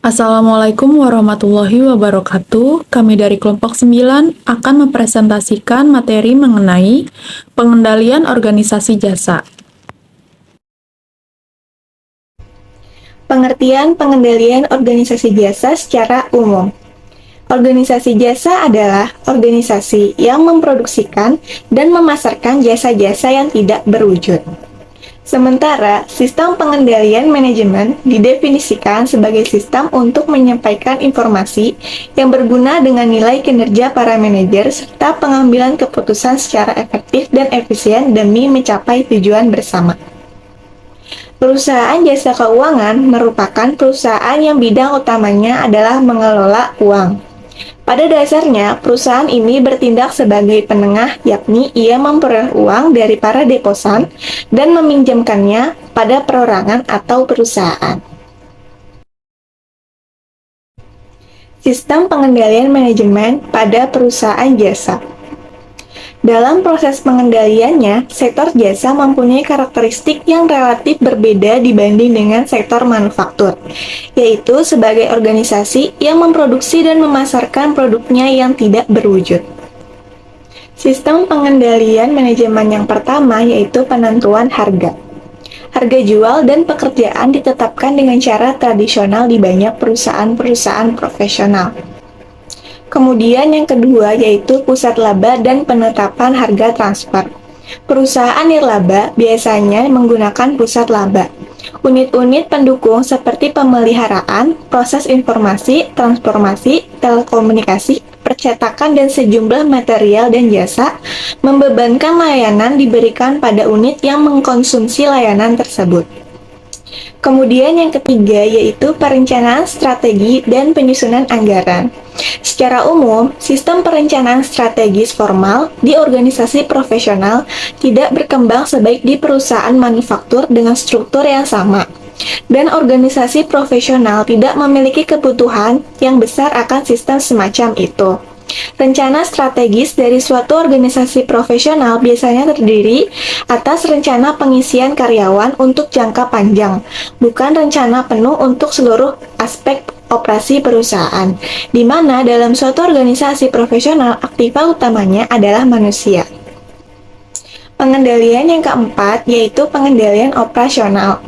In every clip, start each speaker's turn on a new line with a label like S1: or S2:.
S1: Assalamualaikum warahmatullahi wabarakatuh. Kami dari kelompok 9 akan mempresentasikan materi mengenai pengendalian organisasi jasa.
S2: Pengertian pengendalian organisasi jasa secara umum. Organisasi jasa adalah organisasi yang memproduksikan dan memasarkan jasa-jasa yang tidak berwujud. Sementara, sistem pengendalian manajemen didefinisikan sebagai sistem untuk menyampaikan informasi yang berguna dengan nilai kinerja para manajer serta pengambilan keputusan secara efektif dan efisien demi mencapai tujuan bersama. Perusahaan jasa keuangan merupakan perusahaan yang bidang utamanya adalah mengelola uang. Pada dasarnya, perusahaan ini bertindak sebagai penengah, yakni ia memperoleh uang dari para deposan dan meminjamkannya pada perorangan atau perusahaan. Sistem pengendalian manajemen pada perusahaan jasa. Dalam proses pengendaliannya, sektor jasa mempunyai karakteristik yang relatif berbeda dibanding dengan sektor manufaktur, yaitu sebagai organisasi yang memproduksi dan memasarkan produknya yang tidak berwujud. Sistem pengendalian manajemen yang pertama yaitu penentuan harga. Harga jual dan pekerjaan ditetapkan dengan cara tradisional di banyak perusahaan-perusahaan profesional. Kemudian yang kedua yaitu pusat laba dan penetapan harga transfer. Perusahaan nirlaba biasanya menggunakan pusat laba. Unit-unit pendukung seperti pemeliharaan, proses informasi, transformasi, telekomunikasi, percetakan, dan sejumlah material dan jasa membebankan layanan diberikan pada unit yang mengkonsumsi layanan tersebut. Kemudian yang ketiga yaitu perencanaan strategi dan penyusunan anggaran. Secara umum, sistem perencanaan strategis formal di organisasi profesional tidak berkembang sebaik di perusahaan manufaktur dengan struktur yang sama. Dan organisasi profesional tidak memiliki kebutuhan yang besar akan sistem semacam itu. Rencana strategis dari suatu organisasi profesional biasanya terdiri atas rencana pengisian karyawan untuk jangka panjang, bukan rencana penuh untuk seluruh aspek operasi perusahaan, di mana dalam suatu organisasi profesional aktiva utamanya adalah manusia. Pengendalian yang keempat yaitu pengendalian operasional.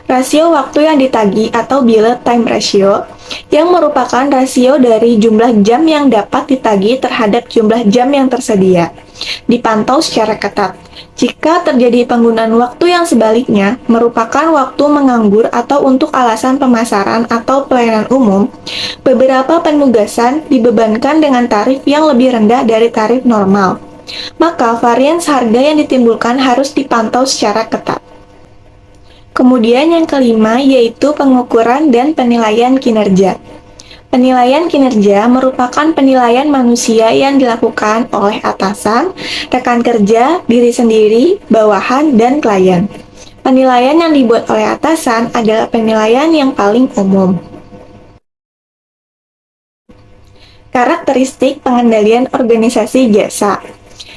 S2: Rasio waktu yang ditagih atau billet time ratio yang merupakan rasio dari jumlah jam yang dapat ditagih terhadap jumlah jam yang tersedia, dipantau secara ketat. Jika terjadi penggunaan waktu yang sebaliknya, merupakan waktu menganggur atau untuk alasan pemasaran atau pelayanan umum, beberapa penugasan dibebankan dengan tarif yang lebih rendah dari tarif normal. Maka varians harga yang ditimbulkan harus dipantau secara ketat. Kemudian yang kelima yaitu pengukuran dan penilaian kinerja. Penilaian kinerja merupakan penilaian manusia yang dilakukan oleh atasan, rekan kerja, diri sendiri, bawahan, dan klien. Penilaian yang dibuat oleh atasan adalah penilaian yang paling umum. Karakteristik pengendalian organisasi jasa.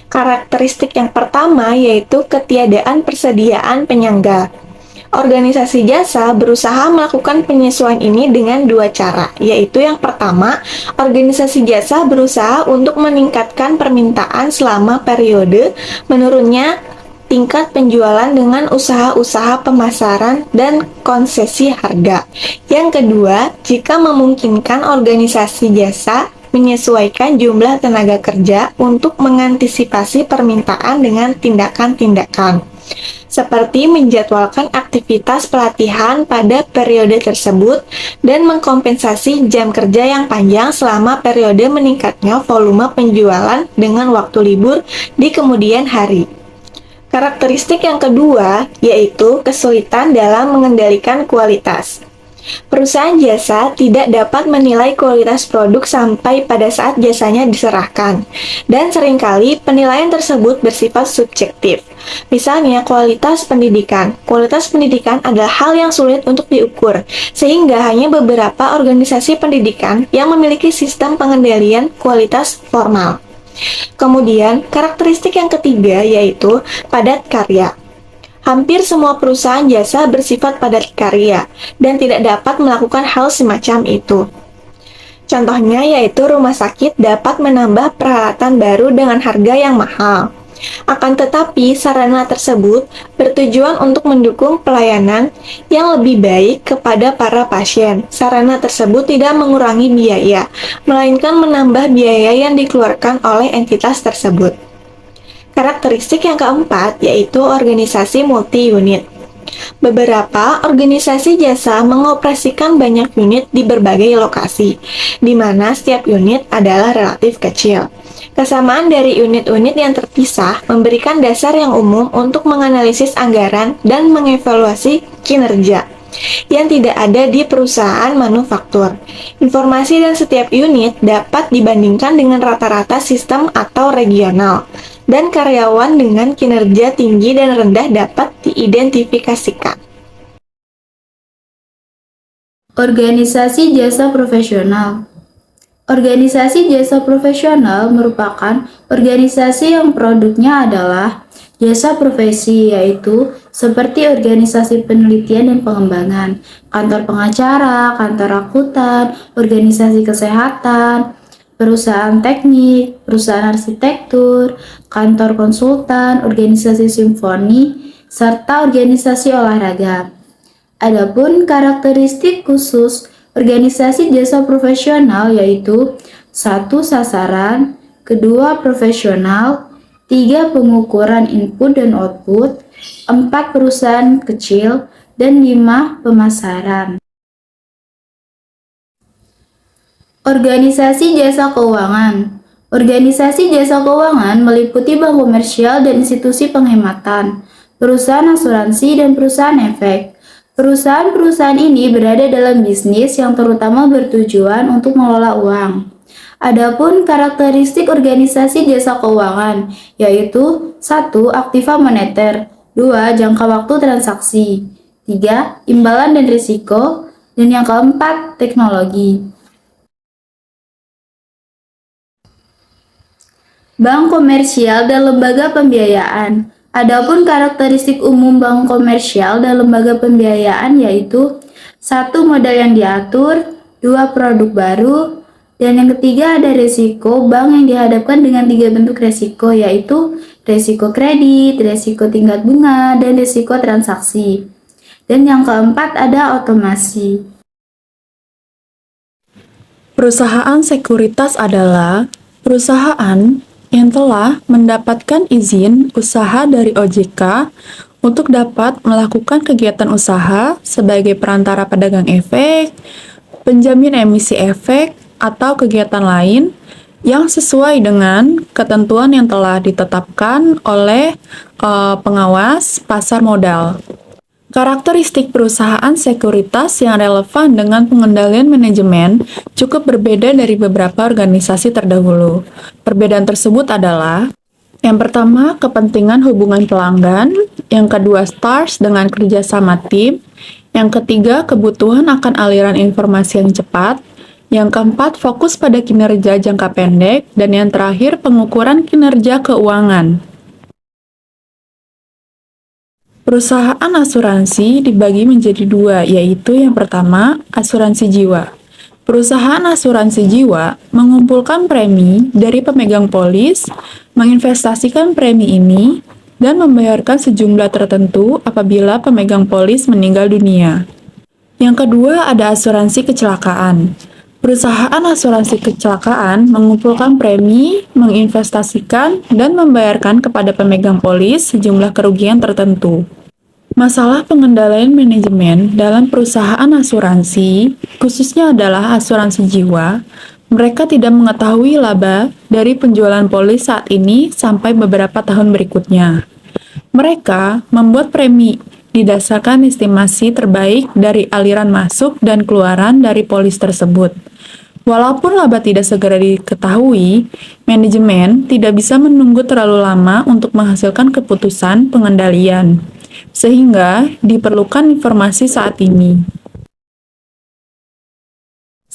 S2: Karakteristik yang pertama yaitu ketiadaan persediaan penyangga. Organisasi jasa berusaha melakukan penyesuaian ini dengan dua cara, yaitu yang pertama, organisasi jasa berusaha untuk meningkatkan permintaan selama periode menurunnya tingkat penjualan dengan usaha-usaha pemasaran dan konsesi harga. Yang kedua, jika memungkinkan organisasi jasa menyesuaikan jumlah tenaga kerja untuk mengantisipasi permintaan dengan tindakan-tindakan seperti menjadwalkan aktivitas pelatihan pada periode tersebut dan mengkompensasi jam kerja yang panjang selama periode meningkatnya volume penjualan dengan waktu libur di kemudian hari. Karakteristik yang kedua yaitu kesulitan dalam mengendalikan kualitas. Perusahaan jasa tidak dapat menilai kualitas produk sampai pada saat jasanya diserahkan, dan seringkali penilaian tersebut bersifat subjektif. Misalnya, kualitas pendidikan. Kualitas pendidikan adalah hal yang sulit untuk diukur, sehingga hanya beberapa organisasi pendidikan yang memiliki sistem pengendalian kualitas formal. Kemudian, karakteristik yang ketiga yaitu padat karya. Hampir semua perusahaan jasa bersifat padat karya dan tidak dapat melakukan hal semacam itu. Contohnya yaitu rumah sakit dapat menambah peralatan baru dengan harga yang mahal. Akan tetapi, sarana tersebut bertujuan untuk mendukung pelayanan yang lebih baik kepada para pasien. Sarana tersebut tidak mengurangi biaya, melainkan menambah biaya yang dikeluarkan oleh entitas tersebut. Karakteristik yang keempat yaitu organisasi multi-unit. Beberapa organisasi jasa mengoperasikan banyak unit di berbagai lokasi, di mana setiap unit adalah relatif kecil. Kesamaan dari unit-unit yang terpisah memberikan dasar yang umum untuk menganalisis anggaran dan mengevaluasi kinerja yang tidak ada di perusahaan manufaktur. Informasi dan setiap unit dapat dibandingkan dengan rata-rata sistem atau regional, dan karyawan dengan kinerja tinggi dan rendah dapat diidentifikasikan.
S3: Organisasi jasa profesional. Organisasi jasa profesional merupakan organisasi yang produknya adalah jasa profesi, yaitu seperti organisasi penelitian dan pengembangan, kantor pengacara, kantor akuntan, organisasi kesehatan, perusahaan teknik, perusahaan arsitektur, kantor konsultan, organisasi simfoni, serta organisasi olahraga. Adapun karakteristik khusus organisasi jasa profesional yaitu 1. Sasaran, 2. Profesional, 3. Pengukuran input dan output, 4. Perusahaan kecil, dan 5. Pemasaran. Organisasi jasa keuangan. Organisasi jasa keuangan meliputi bank komersial dan institusi penghematan, perusahaan asuransi, dan perusahaan efek. Perusahaan-perusahaan ini berada dalam bisnis yang terutama bertujuan untuk mengelola uang. Adapun karakteristik organisasi jasa keuangan yaitu 1. Aktiva moneter, 2. Jangka waktu transaksi, 3. Imbalan dan risiko, dan yang keempat, teknologi. Bank komersial dan lembaga pembiayaan. Adapun karakteristik umum bank komersial dan lembaga pembiayaan yaitu 1. Modal yang diatur, 2. Produk baru, dan yang ketiga ada risiko. Bank yang dihadapkan dengan 3 bentuk risiko yaitu risiko kredit, risiko tingkat bunga, dan risiko transaksi. Dan yang keempat ada otomasi.
S1: Perusahaan sekuritas adalah perusahaan yang telah mendapatkan izin usaha dari OJK untuk dapat melakukan kegiatan usaha sebagai perantara pedagang efek, penjamin emisi efek, atau kegiatan lain yang sesuai dengan ketentuan yang telah ditetapkan oleh pengawas pasar modal. Karakteristik perusahaan sekuritas yang relevan dengan pengendalian manajemen cukup berbeda dari beberapa organisasi terdahulu. Perbedaan tersebut adalah: yang pertama, kepentingan hubungan pelanggan; yang kedua, stars dengan kerjasama tim; yang ketiga, kebutuhan akan aliran informasi yang cepat; yang keempat, fokus pada kinerja jangka pendek; dan yang terakhir, pengukuran kinerja keuangan. Perusahaan asuransi dibagi menjadi dua, yaitu yang pertama, asuransi jiwa. Perusahaan asuransi jiwa mengumpulkan premi dari pemegang polis, menginvestasikan premi ini, dan membayarkan sejumlah tertentu apabila pemegang polis meninggal dunia. Yang kedua ada asuransi kecelakaan. Perusahaan asuransi kecelakaan mengumpulkan premi, menginvestasikan, dan membayarkan kepada pemegang polis sejumlah kerugian tertentu. Masalah pengendalian manajemen dalam perusahaan asuransi, khususnya adalah asuransi jiwa, mereka tidak mengetahui laba dari penjualan polis saat ini sampai beberapa tahun berikutnya. Mereka membuat premi didasarkan estimasi terbaik dari aliran masuk dan keluaran dari polis tersebut. Walaupun laba tidak segera diketahui, manajemen tidak bisa menunggu terlalu lama untuk menghasilkan keputusan pengendalian, sehingga diperlukan informasi saat ini.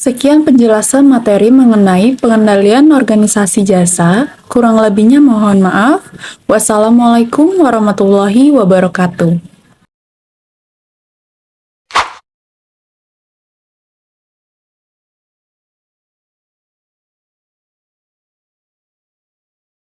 S1: Sekian penjelasan materi mengenai pengendalian organisasi jasa. Kurang lebihnya mohon maaf. Wassalamualaikum warahmatullahi wabarakatuh.